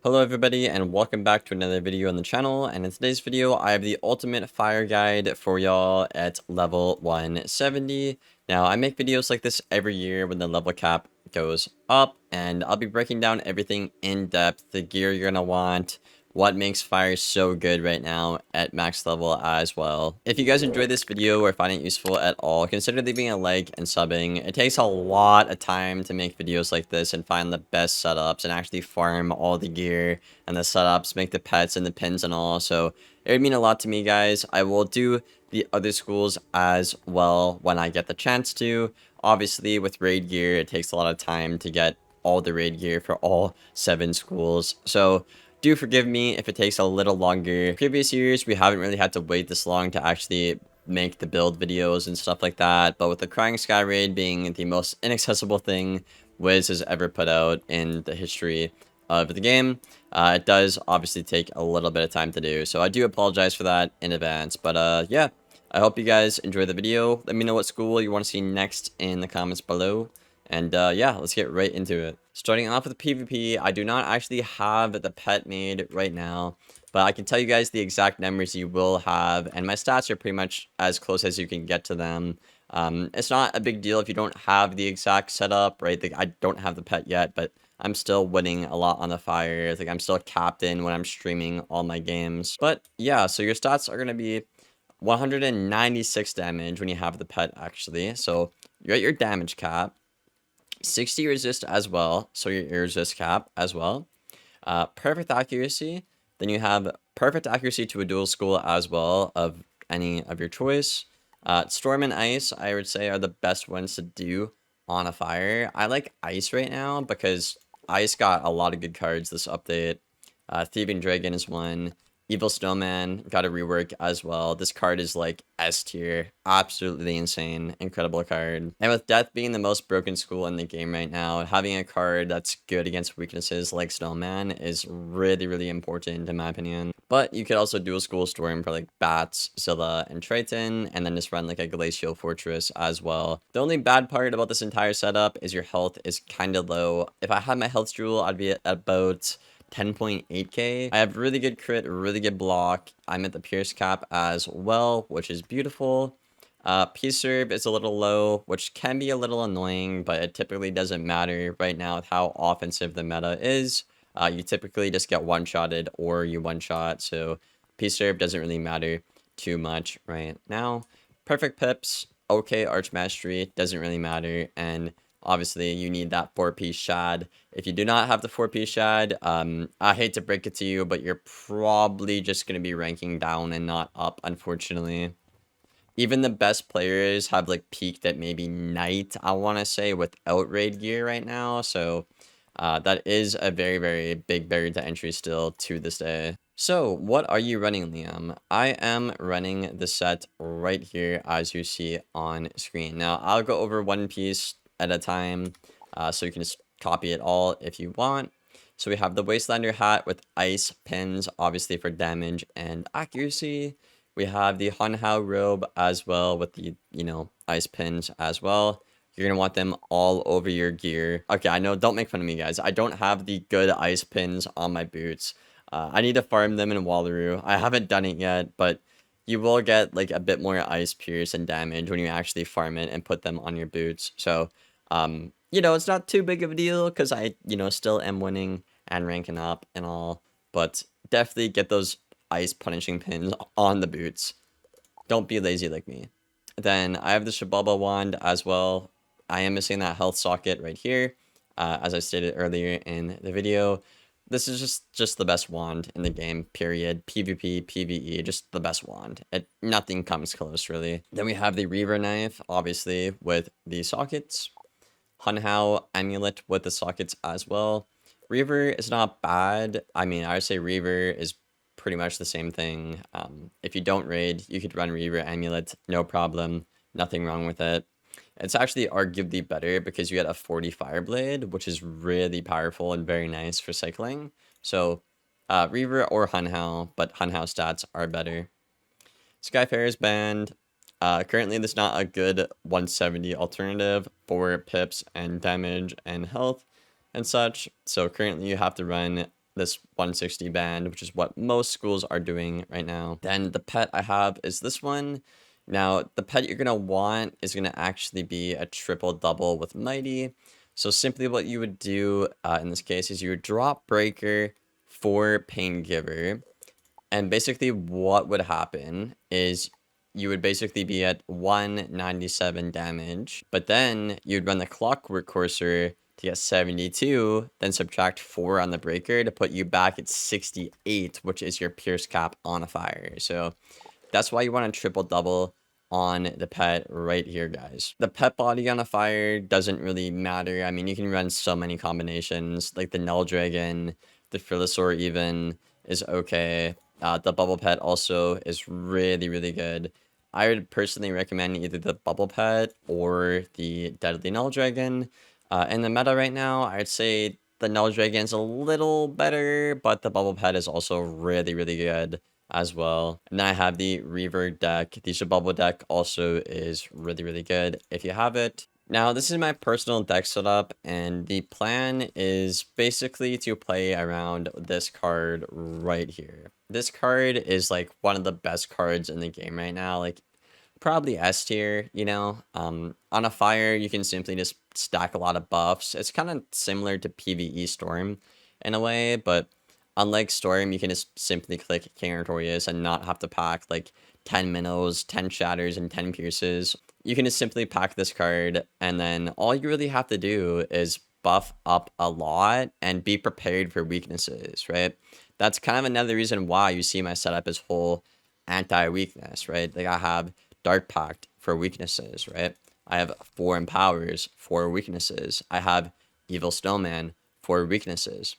Hello everybody and welcome back to another video on the channel, and in today's video I have the ultimate fire guide for y'all at level 170. Now I make videos like this every year when the level cap goes up, and I'll be breaking down everything in depth, the gear you're gonna want, what makes fire so good right now at max level as well. If you guys enjoyed this video or find it useful at all, consider leaving a like and subbing. It takes a lot of time to make videos like this and find the best setups and actually farm all the gear and the setups, make the pets and the pins and all. So it would mean a lot to me, guys. I will do the other schools as well when I get the chance to. Obviously, with raid gear, it takes a lot of time to get all the raid gear for all 7 schools. So do forgive me if it takes a little longer. Previous years, we haven't really had to wait this long to actually make the build videos and stuff like that. But with the Crying Sky raid being the most inaccessible thing Wiz has ever put out in the history of the game, it does obviously take a little bit of time to do. So I do apologize for that in advance. But yeah, I hope you guys enjoy the video. Let me know what school you want to see next in the comments below. And yeah, let's get right into it. Starting off with PvP, I do not actually have the pet made right now, but I can tell you guys the exact numbers you will have, and my stats are pretty much as close as you can get to them. It's not a big deal if you don't have the exact setup, right? Like, I don't have the pet yet, but I'm still winning a lot on the fire. Like, I'm still captain when I'm streaming all my games. But yeah, so your stats are going to be 196 damage when you have the pet, actually. So you're at your damage cap. 60 resist as well, so your resist cap as well. Perfect accuracy. Then you have perfect accuracy to a dual school as well of any of your choice. Storm and ice, I would say, are the best ones to do on a fire. I like ice right now because ice got a lot of good cards this update. Thieving Dragon is one. Evil Snowman got a rework as well. This card is like S tier. Absolutely insane. Incredible card. And with Death being the most broken school in the game right now, having a card that's good against weaknesses like Snowman is really, really important in my opinion. But you could also dual school Storm for like Bats, Zilla, and Triton, and then just run like a Glacial Fortress as well. The only bad part about this entire setup is your health is kind of low. If I had my health jewel, I'd be at about 10.8k. I have really good crit, really good block. I'm at the Pierce cap as well, which is beautiful. P-Serve is a little low, which can be a little annoying, but it typically doesn't matter right now with how offensive the meta is. You typically just get one-shotted or you one-shot, so P-Serve doesn't really matter too much right now. Perfect pips, okay Arch Mastery, doesn't really matter, and obviously, you need that 4-piece shad. If you do not have the 4-piece shad, I hate to break it to you, but you're probably just going to be ranking down and not up, unfortunately. Even the best players have, like, peaked at maybe Knight, I want to say, without raid gear right now. So, that is a very, very big barrier to entry still to this day. So, what are you running, Liam? I am running the set right here, as you see on screen. Now, I'll go over one piece at a time, so you can just copy it all if you want. So we have the Wastelander hat with ice pins, obviously for damage and accuracy. We have the Hunhao robe as well with the, ice pins as well. You're going to want them all over your gear. Okay, I know, don't make fun of me, guys. I don't have the good ice pins on my boots. I need to farm them in Wallaroo. I haven't done it yet, but you will get like a bit more ice pierce and damage when you actually farm it and put them on your boots. So, it's not too big of a deal because I, still am winning and ranking up and all. But definitely get those ice punishing pins on the boots. Don't be lazy like me. Then I have the Shibaba wand as well. I am missing that health socket right here, as I stated earlier in the video. This is just the best wand in the game, period. PvP, PvE, just the best wand. Nothing comes close, really. Then we have the Reaver knife, obviously, with the sockets. Hunhao amulet with the sockets as well. Reaver is not bad. I mean, I would say Reaver is pretty much the same thing. If you don't raid, you could run Reaver amulet, no problem. Nothing wrong with it. It's actually arguably better because you get a 40 Fireblade, which is really powerful and very nice for cycling. So, Reaver or Hunhao, but Hunhao stats are better. Skyfarer's banned. Currently, there's not a good 170 alternative for pips and damage and health and such. So currently, you have to run this 160 band, which is what most schools are doing right now. Then the pet I have is this one. Now, the pet you're going to want is going to actually be a triple double with Mighty. So simply what you would do in this case is you would drop Breaker for Pain Giver. And basically what would happen is you would basically be at 197 damage, but then you'd run the Clockwork Courser to get 72, then subtract 4 on the Breaker to put you back at 68, which is your Pierce cap on a fire. So that's why you want to triple double on the pet right here, guys. The pet body on a fire doesn't really matter. I mean, you can run so many combinations, like the Null Dragon, the Phyllosaur even is okay. The bubble pet also is really, really good. I would personally recommend either the bubble pet or the deadly Null Dragon. In the meta right now, I'd say the Null Dragon's a little better, but the bubble pet is also really, really good as well. And then I have the Reaver deck. The bubble deck also is really, really good if you have it. Now, this is my personal deck setup, and the plan is basically to play around this card right here. This card is like one of the best cards in the game right now, like probably S tier, you know. On a fire, you can simply just stack a lot of buffs. It's kind of similar to PvE Storm in a way, but unlike Storm, you can just simply click King Artorias and not have to pack like 10 minnows, 10 shatters, and 10 pierces. You can just simply pack this card, and then all you really have to do is buff up a lot and be prepared for weaknesses, right? That's kind of another reason why you see my setup is whole anti-weakness, right? Like I have Dark Pact for weaknesses, right? I have 4 Empowers for weaknesses. I have Evil Snowman for weaknesses.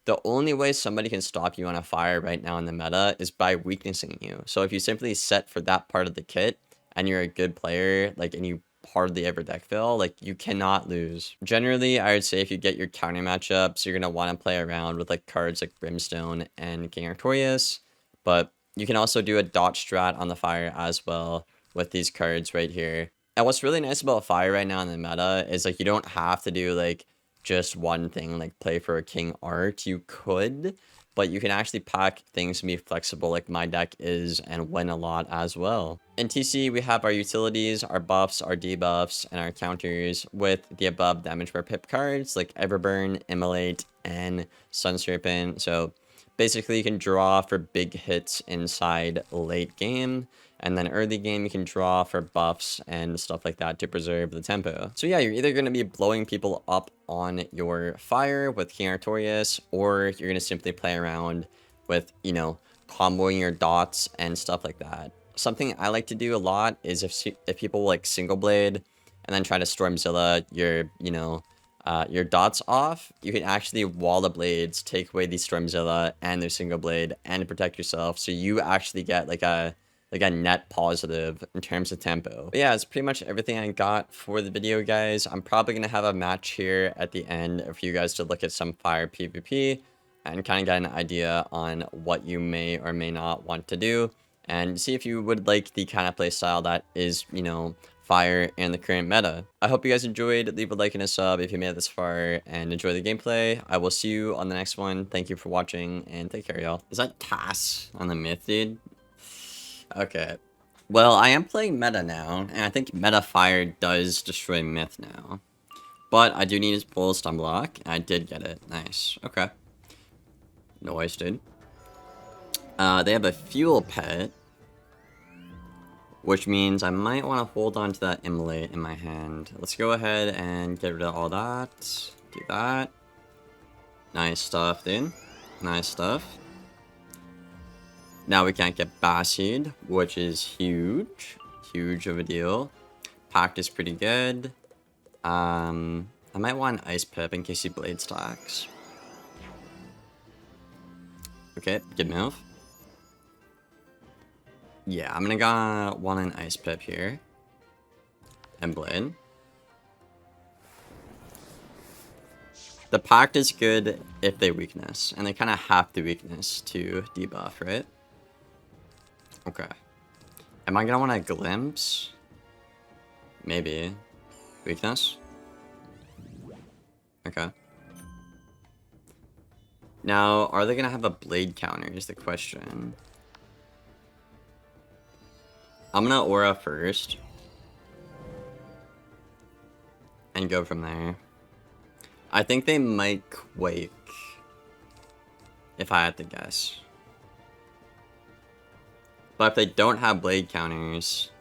The only way somebody can stop you on a fire right now in the meta is by weaknessing you. So if you simply set for that part of the kit and you're a good player, like, and you hardly ever deck fill, like, you cannot lose. Generally, I would say if you get your counter matchups, you're going to want to play around with like cards like Brimstone and King Artorias, but you can also do a dot strat on the fire as well with these cards right here. And what's really nice about fire right now in the meta is like you don't have to do like just one thing, like play for a King Art. You could, but you can actually pack things to be flexible like my deck is and win a lot as well. In TC, we have our utilities, our buffs, our debuffs, and our counters with the above damage per pip cards like Everburn, Immolate, and Sun Serpent. So basically you can draw for big hits inside late game, and then early game you can draw for buffs and stuff like that to preserve the tempo. So yeah, you're either going to be blowing people up on your fire with King Artorias, or you're going to simply play around with, you know, comboing your dots and stuff like that. Something I like to do a lot is if people like single blade and then try to Stormzilla your dots off, you can actually wall the blades, take away the Stormzilla and their single blade, and protect yourself. So you actually get like a net positive in terms of tempo. But yeah, it's pretty much everything I got for the video, guys. I'm probably going to have a match here at the end for you guys to look at some fire PvP and kind of get an idea on what you may or may not want to do, and see if you would like the kind of playstyle that is, you know, fire in the current meta. I hope you guys enjoyed. Leave a like and a sub if you made it this far, and enjoy the gameplay. I will see you on the next one. Thank you for watching, and take care, y'all. Is that Tass on the myth, dude? Okay. Well, I am playing meta now, and I think meta fire does destroy myth now. But I do need his pull stun block, and I did get it. Nice. Okay. Noise, dude. They have a fuel pet, which means I might want to hold on to that Immolate in my hand. Let's go ahead and get rid of all that. Do that. Nice stuff, dude. Nice stuff. Now we can't get Bassied, which is huge. Huge of a deal. Pact is pretty good. I might want an Ice Pip in case he Blade stacks. Okay, good move. Yeah, I'm gonna want an Ice Pip here. And Blade. The Pact is good if they weakness, and they kind of have to weakness to debuff, right? Okay. Am I gonna want a Glimpse? Maybe. Weakness? Okay. Now, are they gonna have a blade counter is the question. I'm gonna aura first. And go from there. I think they might quake. If I had to guess. But if they don't have blade counters,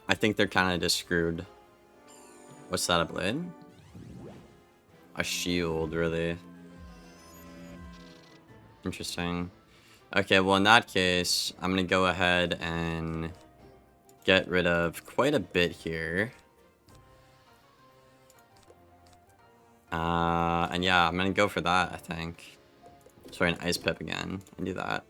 I think they're kind of just screwed. What's that, a blade? A shield, really. Interesting. Okay, well in that case, I'm gonna go ahead and get rid of quite a bit here. And yeah, I'm gonna go for that, I think. Sorry, an ice pip again, and do that.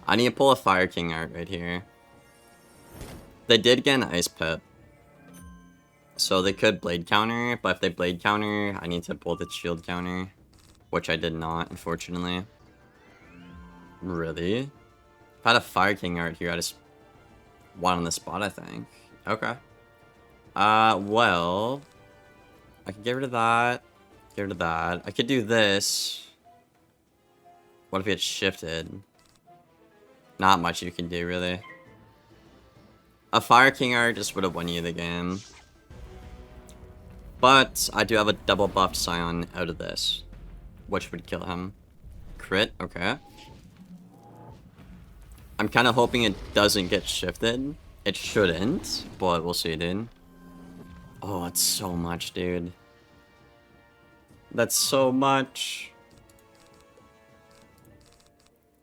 I need to pull a Fire King art right here. They did get an ice pip. So they could blade counter, but if they blade counter, I need to pull the shield counter. Which I did not, unfortunately. Really? If I had a Fire King art here, I just won on the spot, I think. Okay. Well, I could get rid of that. Get rid of that. I could do this. What if it shifted? Not much you can do, really. A Fire King art just would have won you the game. But I do have a double buffed Scion out of this, which would kill him. Crit, okay. I'm kind of hoping it doesn't get shifted. It shouldn't, but we'll see, dude. Oh, it's so much, dude. That's so much.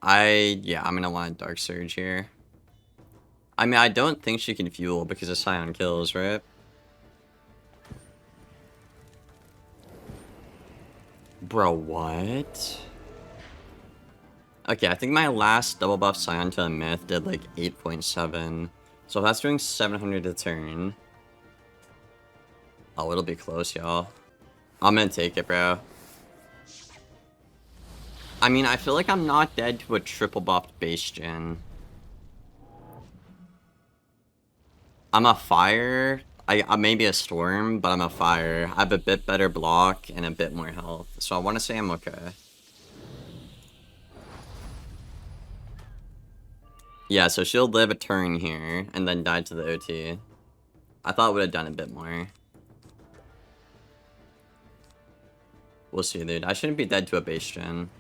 Yeah, I'm gonna want a Dark Surge here. I mean, I don't think she can fuel because of Scion kills, right? Bro, what? Okay, I think my last double buff Scion to a myth did like 8.7. So if that's doing 700 a turn. Oh, it'll be close, y'all. I'm gonna take it, bro. I mean, I feel like I'm not dead to a triple buffed base gen. I'm a fire. I may be a storm, but I'm a fire. I have a bit better block and a bit more health. So I want to say I'm okay. Yeah, so she'll live a turn here and then die to the OT. I thought it would have done a bit more. We'll see, dude. I shouldn't be dead to a base gen.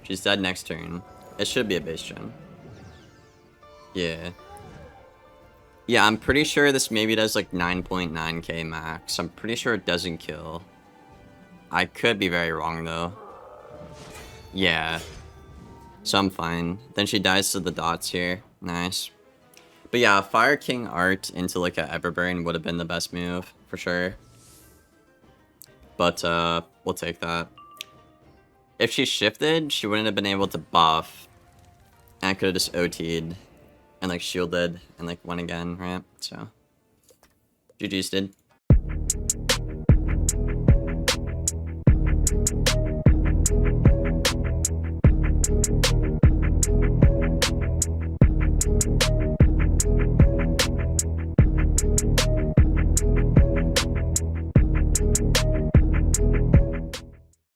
She's dead next turn. It should be a base gen. Yeah. Yeah, I'm pretty sure this maybe does like 9.9k max. I'm pretty sure it doesn't kill. I could be very wrong though. Yeah. So I'm fine. Then she dies to the dots here. Nice. But yeah, Fire King art into like a Everburn would have been the best move, for sure. But we'll take that. If she shifted, she wouldn't have been able to buff. And I could have just OT'd. And like shielded and like won again, right? So GG's, dude.